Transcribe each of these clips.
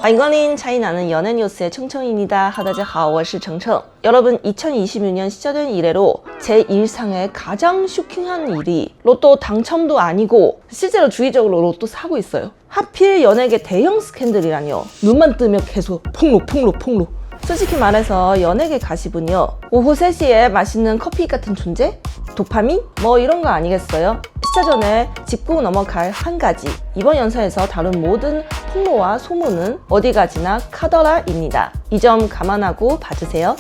欢迎光临 차이나는 연애 뉴스의 청청입니다. 하다지하, 我是 청청. 여러분, 2026년 시작된 이래로 제 일상에 가장 쇼킹한 일이 로또 당첨도 아니고 실제로 주기적으로 로또 사고 있어요. 하필 연예계 대형 스캔들이라뇨. 눈만 뜨면 계속 폭로. 솔직히 말해서 연예계 가십은요, 오후 3시에 맛있는 커피 같은 존재? 도파민? 뭐 이런 거 아니겠어요? 시차 전에 짚고 넘어갈 한 가지, 이번 연사에서 다룬 모든 폭로와 소문은 어디 가지나 카더라입니다. 이 점 감안하고 봐주세요.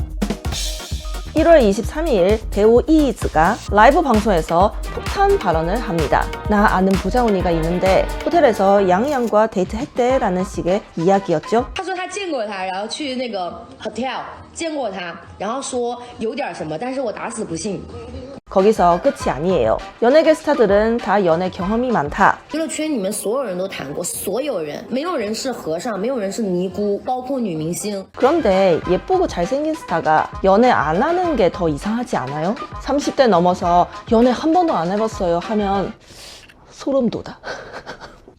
1월 23일 배우 이이즈가 라이브 방송에서 폭탄 발언을 합니다. 나 아는 부자 언니가 있는데 호텔에서 양양과 데이트했대라는 식의 이야기였죠. 他说他见过他，然后去那个 hotel 见过他，然后说有点什么，但是我打死不信。 거기서 끝이 아니에요. 연예계 스타들은 다 연애 경험이 많다. 娱乐圈里面所有人都谈过，所有人，没有人是和尚，没有人是尼姑，包括女明星。 그런데 예쁘고 잘생긴 스타가 연애 안 하는 게 더 이상하지 않아요? 30대 넘어서 연애 한 번도 안 해봤어요 하면 소름 돋아.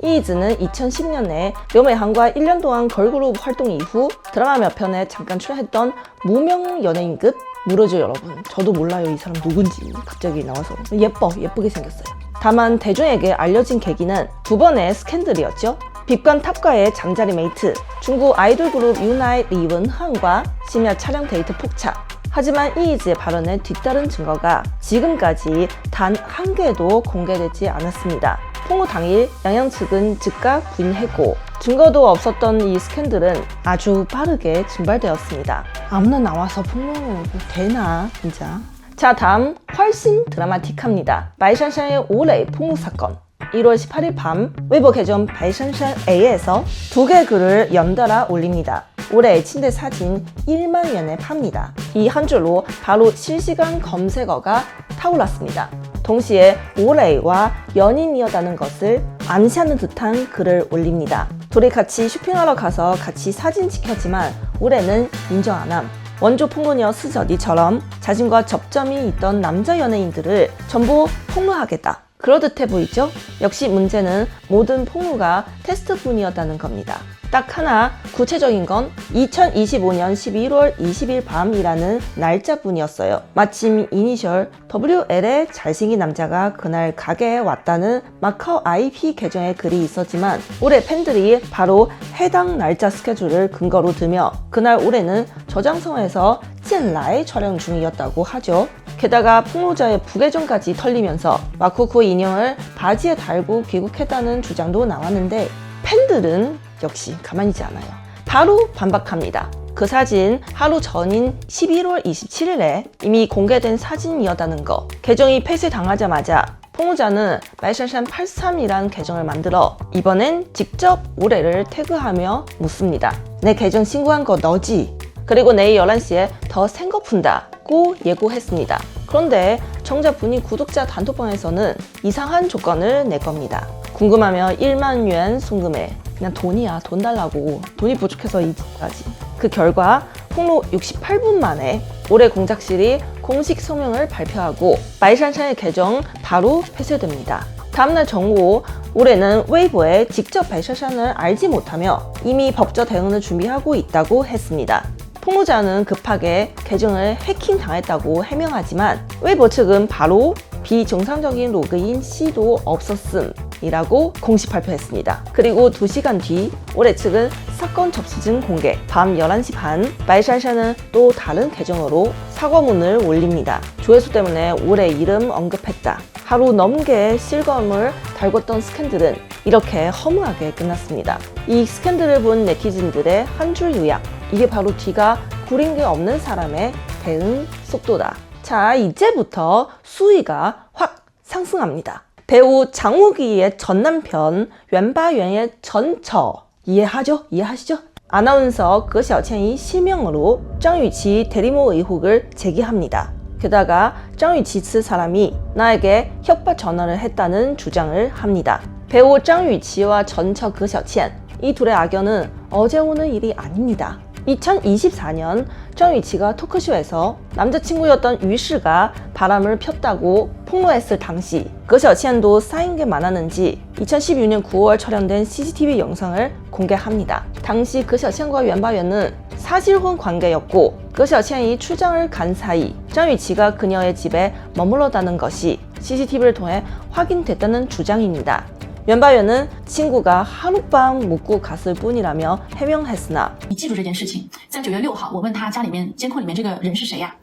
이이즈는 2010년에 묘매한과 1년 동안 걸그룹 활동 이후 드라마 몇 편에 잠깐 출연했던 무명 연예인급 물어줘 여러분. 저도 몰라요 이 사람 누군지. 갑자기 나와서 예쁘게 생겼어요. 다만 대중에게 알려진 계기는 두 번의 스캔들이었죠. 빅관 탑과의 잠자리 메이트, 중국 아이돌 그룹 유나이 리원항과 심야 촬영 데이트 폭차. 하지만 이이즈의 발언에 뒤따른 증거가 지금까지 단 한 개도 공개되지 않았습니다. 폭로 당일 양양 측은 즉각 부인했고 증거도 없었던 이 스캔들은 아주 빠르게 증발되었습니다. 아무나 나와서 폭로는 되나 진짜. 자, 다음 훨씬 드라마틱합니다. 바이샨샨의 오레이 폭로 사건. 1월 18일 밤 웨이보 계정 바이샨샨A에서 두 개의 글을 연달아 올립니다. 올해 침대 사진 1만 연에 팝니다. 이 한 줄로 바로 실시간 검색어가 타올랐습니다. 동시에 오레이와 연인이었다는 것을 암시하는 듯한 글을 올립니다. 둘이 같이 쇼핑하러 가서 같이 사진 찍혔지만 올해는 인정 안 함. 원조 폭로녀 스저디처럼 자신과 접점이 있던 남자 연예인들을 전부 폭로하겠다. 그러듯해 보이죠? 역시 문제는 모든 폭로가 테스트뿐이었다는 겁니다. 딱 하나 구체적인 건 2025년 11월 20일 밤이라는 날짜뿐이었어요. 마침 이니셜 WL의 잘생긴 남자가 그날 가게에 왔다는 마카오 IP 계정에 글이 있었지만 올해 팬들이 바로 해당 날짜 스케줄을 근거로 들며 그날 올해는 저장성에서 찐라이 촬영 중이었다고 하죠. 게다가 폭로자의 부계정까지 털리면서 마쿠쿠 인형을 바지에 달고 귀국했다는 주장도 나왔는데 팬들은 역시 가만히지 않아요. 바로 반박합니다. 그 사진 하루 전인 11월 27일에 이미 공개된 사진이었다는 거. 계정이 폐쇄당하자마자 폭로자는 말샨샨83이란 계정을 만들어 이번엔 직접 올해를 태그하며 묻습니다. 내 계정 신고한 거 너지? 그리고 내일 11시에 더 센 거 푼다고 예고했습니다. 그런데 정작 분이 구독자 단톡방에서는 이상한 조건을 낼 겁니다. 궁금하면 1만 yuan 송금해. 그냥 돈이야, 돈 달라고. 돈이 부족해서 이지까지. 그 결과 폭로 68분 만에 올해 공작실이 공식 성명을 발표하고 마이샨샨의 계정 바로 폐쇄됩니다. 다음날 정오, 올해는 웨이보에 직접 바이샨샨을 알지 못하며 이미 법적 대응을 준비하고 있다고 했습니다. 폭로자는 급하게 계정을 해킹당했다고 해명하지만 웨이보 측은 바로 비정상적인 로그인 시도 없었음 이라고 공식 발표했습니다. 그리고 2시간 뒤 올해 측은 사건 접수증 공개. 밤 11시 반 마이샨샨은 또 다른 계정으로 사과문을 올립니다. 조회수 때문에 올해 이름 언급했다. 하루 넘게 실검을 달궜던 스캔들은 이렇게 허무하게 끝났습니다. 이 스캔들을 본 네티즌들의 한 줄 요약. 이게 바로 뒤가 구린 게 없는 사람의 대응 속도다. 자, 이제부터 수위가 확 상승합니다. 배우 장우기의 전남편 웬바웬의 전처 이해하시죠? 아나운서 거시아첸이 실명으로 장유치 대리모 의혹을 제기합니다. 게다가 장유치 측 사람이 나에게 협박 전화를 했다는 주장을 합니다. 배우 장유치와 전처 거시아첸 이 둘의 악연은 어제 오는 일이 아닙니다. 2024년 정유치가 토크쇼에서 남자친구였던 유씨가 바람을 폈다고 폭로했을 당시 거셔첸도 쌓인 게 많았는지 2016년 9월 촬영된 CCTV 영상을 공개합니다. 당시 거셔첸과 웬바연은 사실혼 관계였고 거셔첸이 출장을 간 사이 정유치가 그녀의 집에 머물러다는 것이 CCTV를 통해 확인됐다는 주장입니다. 웬바연은 친구가 하룻밤 묵고 갔을 뿐이라며 해명했으나 你记住这件事情，在9月6号，我问他家里面监控里面这个人是谁呀？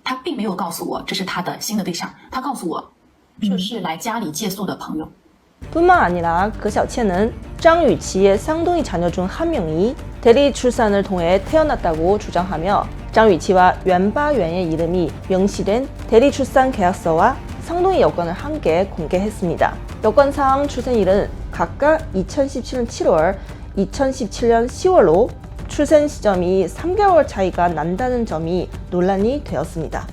他并没有告诉我这是他的新的对象，他告诉我这是来家里借宿的朋友。 뿐만 아니라 거셔첸은 장유치의 쌍둥이 자녀 중 한 명이 대리 출산을 통해 태어났다고 주장하며 장유치와 웬바연의 이름이 명시된 대리 출산 계약서와 쌍둥이 여권을 함께 공개했습니다. 여권상 출생일은 각각 2017년 7월, 2017년 10월로 출생 시점이 3개월 차이가 난다는 점이 논란이 되었습니다.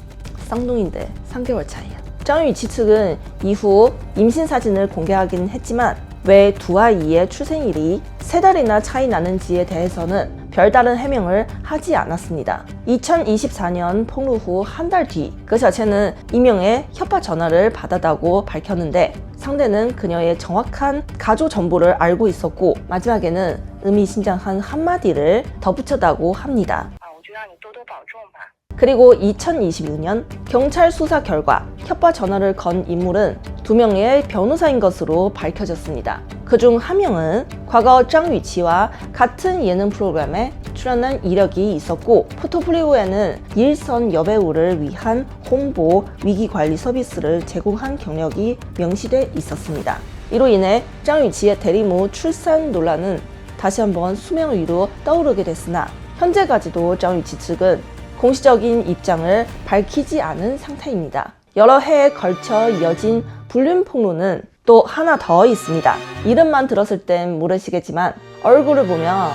쌍둥이인데 3개월 차이야. 장유치 측은 이후 임신 사진을 공개하긴 했지만 왜 두 아이의 출생일이 3달이나 차이 나는지에 대해서는 별다른 해명을 하지 않았습니다. 2024년 폭로 후 한 달 뒤 거셔첸은 이명의 협박 전화를 받았다고 밝혔는데 상대는 그녀의 정확한 가족 정보를 알고 있었고 마지막에는 의미심장한 한마디를 덧붙였다고 합니다. 그리고 2022년 경찰 수사 결과 협박 전화를 건 인물은 2명의 변호사인 것으로 밝혀졌습니다. 그중 한 명은 과거 장유치와 같은 예능 프로그램에 출연한 이력이 있었고 포트폴리오에는 일선 여배우를 위한 홍보, 위기관리 서비스를 제공한 경력이 명시돼 있었습니다. 이로 인해 장유치의 대리모 출산 논란은 다시 한번 수명 위로 떠오르게 됐으나 현재까지도 장유치 측은 공식적인 입장을 밝히지 않은 상태입니다. 여러 해에 걸쳐 이어진 불륜 폭로는 또 하나 더 있습니다. 이름만 들었을 땐 모르시겠지만 얼굴을 보면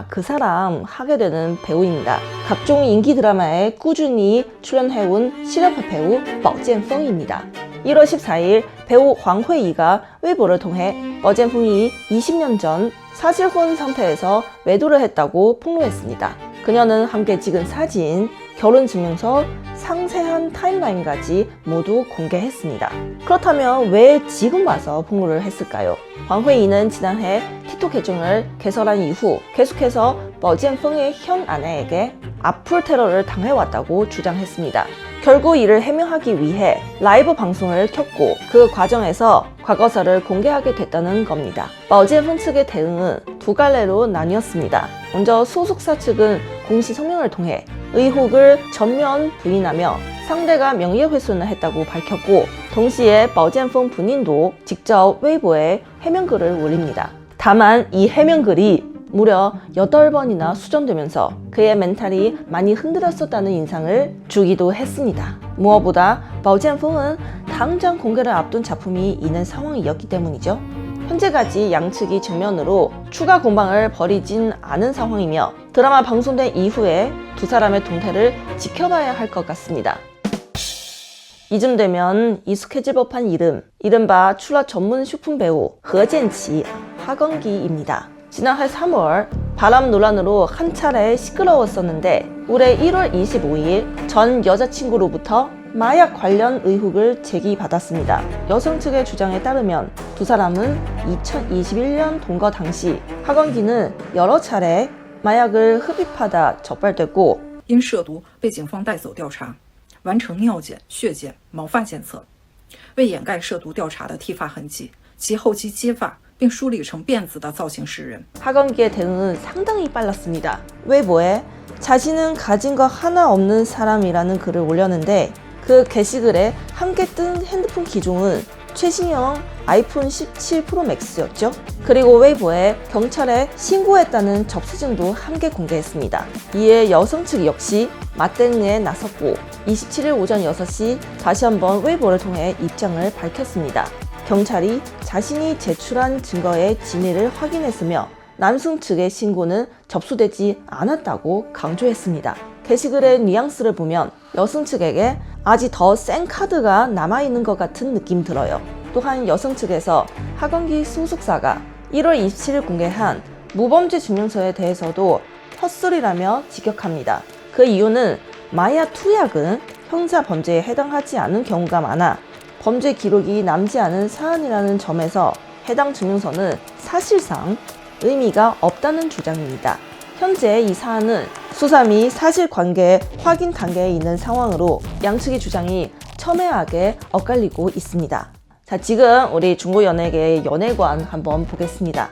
그 사람 하게 되는 배우입니다. 각종 인기 드라마에 꾸준히 출연해온 실력파 배우 뻐젠펑입니다. 1월 14일 배우 황회이가 웨이보를 통해 뻐젠펑이 20년 전 사실혼 상태에서 외도를 했다고 폭로했습니다. 그녀는 함께 찍은 사진, 결혼증명서, 상세한 타임라인까지 모두 공개했습니다. 그렇다면 왜 지금 와서 폭로를 했을까요? 황회이는 지난해 틱톡 계정을 개설한 이후 계속해서 뻐젠펑의 현 아내에게 악플 테러를 당해왔다고 주장했습니다. 결국 이를 해명하기 위해 라이브 방송을 켰고 그 과정에서 과거사를 공개하게 됐다는 겁니다. 뻐젠펑 측의 대응은 두 갈래로 나뉘었습니다. 먼저 소속사 측은 공식 성명을 통해 의혹을 전면 부인하며 상대가 명예훼손을 했다고 밝혔고 동시에 뻐젠펑 본인도 직접 웨이보에 해명글을 올립니다. 다만 이 해명글이 무려 8번이나 수정되면서 그의 멘탈이 많이 흔들렸었다는 인상을 주기도 했습니다. 무엇보다 뻐젠펑은 당장 공개를 앞둔 작품이 있는 상황이었기 때문이죠. 현재까지 양측이 정면으로 추가 공방을 벌이진 않은 상황이며 드라마 방송된 이후에 두 사람의 동태를 지켜봐야 할 것 같습니다. 이쯤 되면 익숙해질 법한 이름, 이른바 출라 전문 슈품 배우 허젠치, 하건기입니다. 지난해 3월 바람 논란으로 한 차례 시끄러웠었는데 올해 1월 25일 전 여자친구로부터 마약 관련 의혹을 제기받았습니다. 여성 측의 주장에 따르면 두 사람은 2021년 동거 당시 하건기는 여러 차례 마약을 흡입하다 적발됐고 因涉毒被警方带走调查，完成尿检、血检、毛发检测。为掩盖涉毒调查的剃发痕迹，其后期接发并梳理成辫子的造型示人。 하건기의 대응은 상당히 빨랐습니다. 웨이보에 자신은 가진 거 하나 없는 사람이라는 글을 올렸는데 그 게시글에 함께 뜬 핸드폰 기종은 최신형 아이폰 17 프로 맥스였죠. 그리고 웨이보에 경찰에 신고했다는 접수증도 함께 공개했습니다. 이에 여성 측 역시 맞대응에 나섰고 27일 오전 6시 다시 한번 웨이보를 통해 입장을 밝혔습니다. 경찰이 자신이 제출한 증거의 진위를 확인했으며 남성 측의 신고는 접수되지 않았다고 강조했습니다. 게시글의 뉘앙스를 보면 여성 측에게 아직 더 센 카드가 남아있는 것 같은 느낌 들어요. 또한 여성 측에서 하건기 소속사가 1월 27일 공개한 무범죄 증명서에 대해서도 헛소리라며 직격합니다. 그 이유는 마약 투약은 형사 범죄에 해당하지 않은 경우가 많아 범죄 기록이 남지 않은 사안이라는 점에서 해당 증명서는 사실상 의미가 없다는 주장입니다. 현재 이 사안은 수사 및 사실관계 확인 단계에 있는 상황으로 양측의 주장이 첨예하게 엇갈리고 있습니다. 자, 지금 우리 중국 연예계의 연예관 한번 보겠습니다.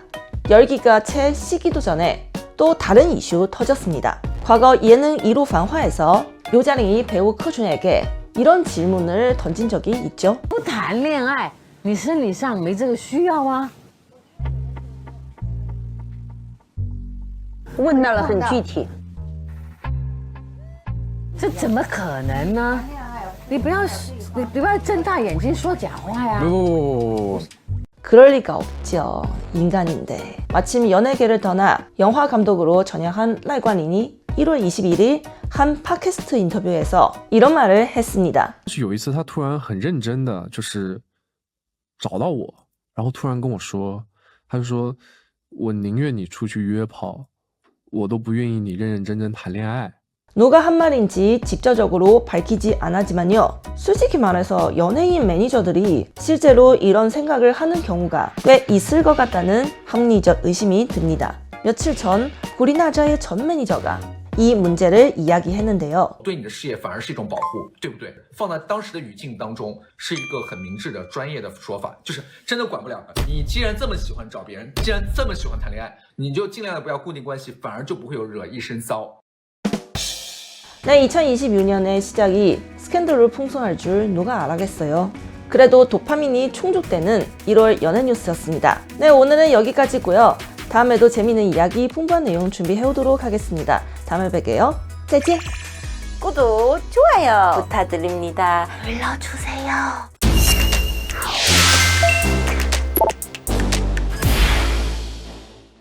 열기가 채 식기도 전에 또 다른 이슈 터졌습니다. 과거 예능 1호繁화에서 요자링이 배우柯준에게 이런 질문을 던진 적이 있죠. 不谈恋爱，你生理上没这个需要吗？问到了很具体，这怎么可能呢？你不要睁大眼睛说假话呀！ 그럴 리가 없죠. 인간인데. 마침 연예계를 떠나 영화 감독으로 전향한赖冠霖이 1월 21일 한 팟캐스트 인터뷰에서 이런 말을 했습니다. 是有一次他突然很认真的就是找到我，然后突然跟我说，他就说我宁愿你出去约炮，我都不愿意你认认真真谈恋爱。 누가 한 말인지 직접적으로 밝히지 않았지만요. 솔직히 말해서 연예인 매니저들이 실제로 이런 생각을 하는 경우가 꽤 있을 것 같다는 합리적 의심이 듭니다. 며칠 전 구리나자의 전 매니저가 이 문제를 이야기했는데요. 对你的事业反而是一种保护，对不对？放在当时的语境当中，是一个很明智的、专业的说法，就是真的管不了的。你既然这么喜欢找别人，既然这么喜欢谈恋爱，你就尽量的不要固定关系，反而就不会有惹一身骚。 네, 2026년의 시작이 스캔들로 풍성할 줄 누가 알았겠어요. 그래도 도파민이 충족되는 1월 연예 뉴스였습니다. 네, 오늘은 여기까지고요. 다음에도 재미있는 이야기, 풍부한 내용 준비해오도록 하겠습니다. 다음에 뵐게요. 再见. 구독, 좋아요 부탁드립니다. 눌러주세요.